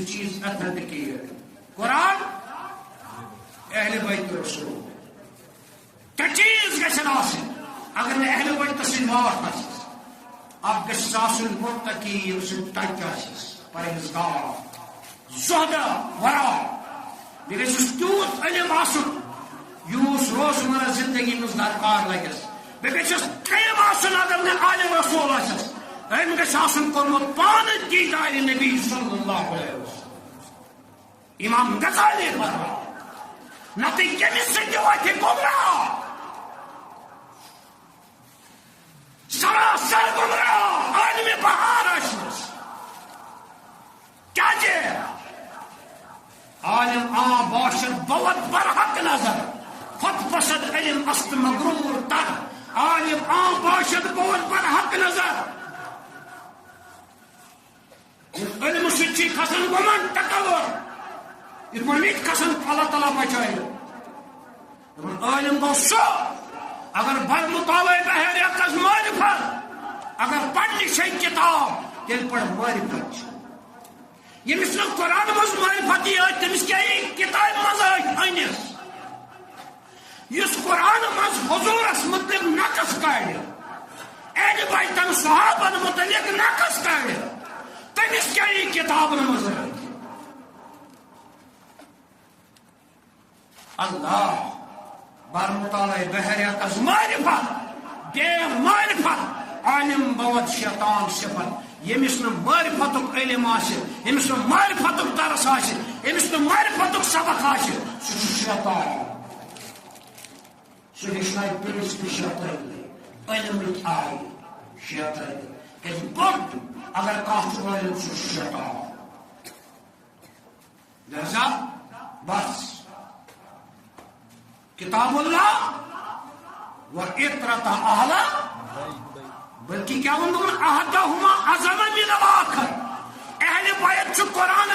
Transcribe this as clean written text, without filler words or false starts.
چیز اتھنٹیکیٹ قرآن اہل بیت رسول کیا چیز گژھن آسن اگر نہ اہل بیت سن وات آسس اب گژھس آسن متقی یم سن تقی آسس پرہیزگار زہد ورع بیٚیہِ گژھس تیوٗت علم آسن یوس روزمرہ زندگی مز درکار لگس بیٚیہِ گژھس قیم آسن اگر نہ عالم رسول آسس أمۍ گژھِ آسن کوٚرمُت پانہٕ دیدار نبی صلی اللہ علیہ وسلم امام غزالی فرماوان نتہٕ کٔمِس سۭتۍ واتہِ گمراہ سراسر گمراہ عالم بہار آسنس کیازِ عالم باشد بود برحق نظر خود پسند علم است مغرور تر عالم باشد بود برحق نظر علم سچی کھسن گمن تکبر یہ مت کھسن اللہ تعالیٰ بچائے عالم گو سو اگر بر مطالعہ بحیریت معرفت اگر پڑھنی سے کتاب تیل پڑھ معرفت یمس نہ قرآن مز معرفت تمس کیا کتاب مز انس اس قرآن مز حضورس متعلق نقص کڑ اہل بیتن صحابن متعلق نقص کڑ تمس کیا کتاب مز اللہ بر مطالعہ بحیریت معرفت بے معرفت عالم بود شیطان صفت یمس نہ معرفتک علم یمس نہ معرفتک درس یمس نہ معرفتک سبق سہ شیطان سہ ہچنائے پرنس تہ شیطان علم آئی شیطان کہ بڑ اگر کھانا علم سہ شیطان لہذا بس کتاب اللہ و اطرت اہلا بلکہ کیا ون احدہما اعظم من الاخر اہل بیت قرآن